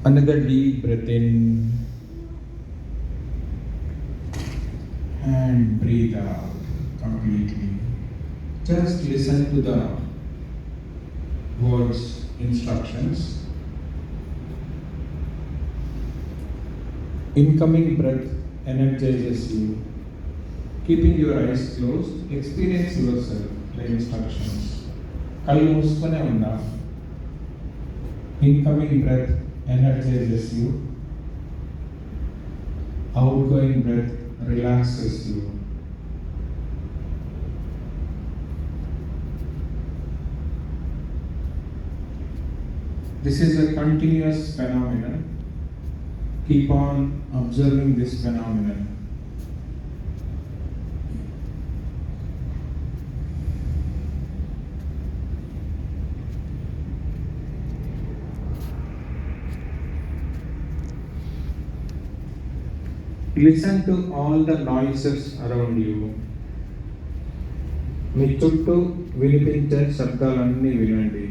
Another deep breath in and breathe out completely. Just listen to the words, instructions. Incoming breath energizes you. Keeping your eyes closed, experience yourself like instructions. కళ్ళు మూసుకొనే ఉందా. Incoming breath energizes you. Outgoing breath relaxes you. This is a continuous phenomenon. Keep on observing this phenomenon. Listen to all the noises around you. మీ చుట్టూ వినిపించే శబ్దాలన్నీ వినండి.